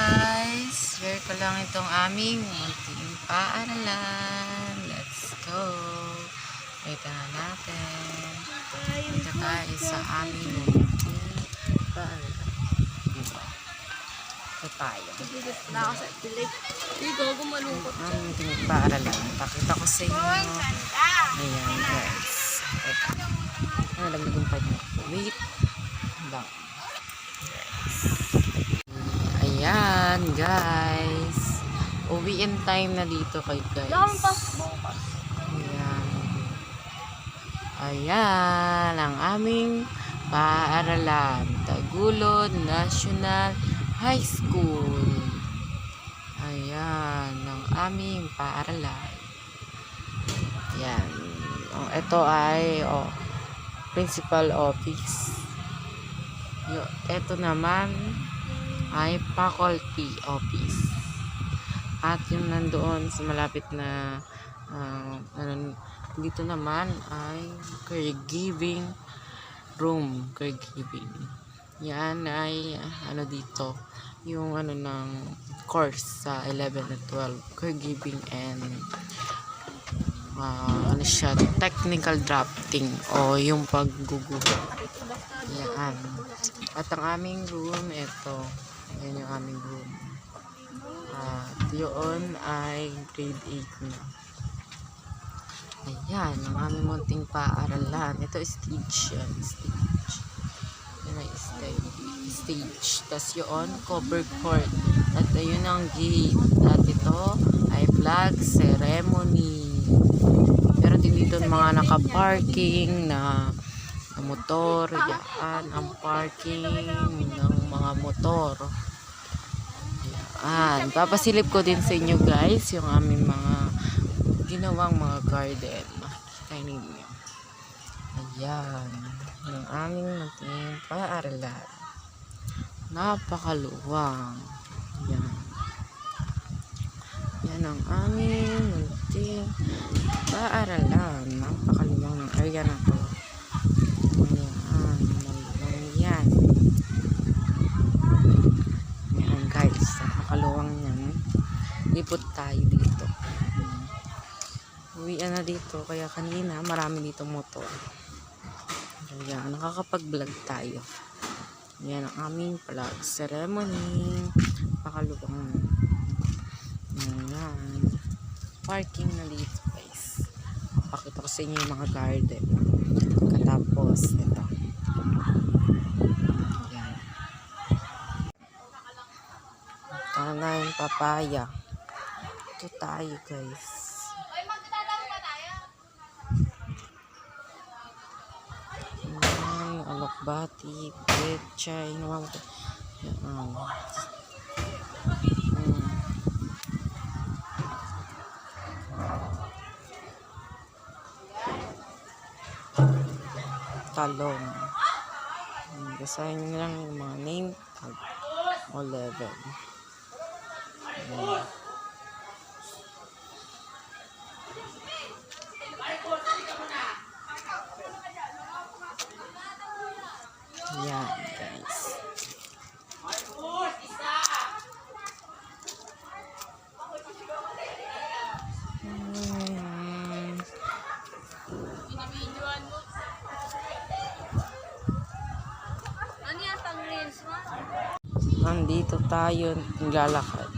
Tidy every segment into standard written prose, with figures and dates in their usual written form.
guys! Share ko lang itong aming munting paaralan. Let's go! Ito na natin. Ito tayo sa aming munting paaralan. Diba? Ito tayo. Aming munting paaralan. Pakita ko sa inyo. Ayan guys. Ito. Nalaglag pa niyo. Wait. Lang. Ayan, guys. Uwiin time na dito kay guys. Ayan. Ayan, ang aming paaralan. Tagulod National High School. Ayan, ang aming paaralan. Ayan. Ito ay, principal office. Ito naman ay faculty office. At yung nandoon sa malapit na dito naman ay caregiving room. Caregiving. Yan ay dito yung ng course sa 11 at 12. Caregiving and siya, technical drafting o yung pagguguhit. Yan. At ang aming room, ito. Ayan yung aming room. Yun ay grade 8 na. Ayan, ang aming munting paaralan. Ito stage yan. Stage. Yan ay stage. Tapos yun, covered court. At ayun ang gate. At ito ay flag ceremony. Pero dito mga naka-parking na motor. Yan ang parking ng mga motor. Yan. Papasilip ko din sa inyo guys yung aming mga ginawang mga garden. Makikita ninyo. Ayan. Yung aming munting paaralan. Napakaluwang. Yan. Yan ang aming munting paaralan. Napakaluwang ng area na to. Yan. Yan guys. Napakaluwang yan. Lipot tayo dito. Uwian na dito. Kaya kanina marami dito motor. Kaya nakakapag-vlog tayo. Yan ang aming flag ceremony. Napakaluwang. Yan. Parking na dito guys. Pakita ko sa inyo yung mga garden. Katapos ito. Yan. Ito na yung papaya. Ito tayo guys. Yan. Alokbati. Pechay. Yan. Talong. Basahin nyo lang yung mga name tag o level. Yan guys. Nandito tayo naglalakad.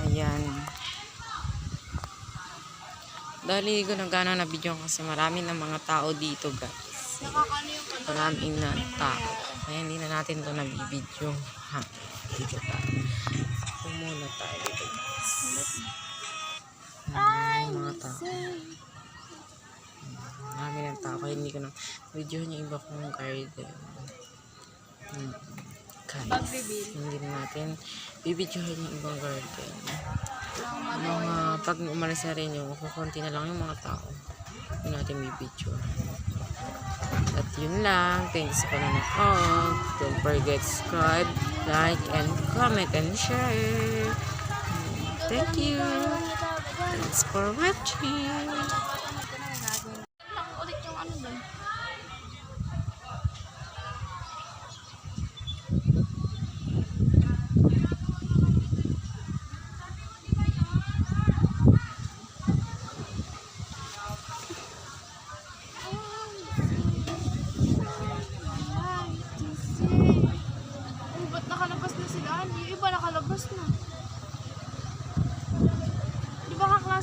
Ayan. Dali ko nagana na video kasi marami na mga tao dito guys. Marami na tao. Kaya hindi na natin ito nabibidyo. Dito tayo. Pumuna tayo dito guys. Mga tao. Marami ng tao kaya hindi ko na video niya iba kong garden. Guys, hindi na natin bibidyohan yung ibang garden. Pag umalis na rin yung kukunti na lang yung mga tao. Hindi natin bibidyohan. At yun lang. Thanks sa panonood. Don't forget to subscribe, like, and comment, and share. Thank you. Thanks for watching.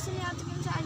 kasi ni Ate Kim sa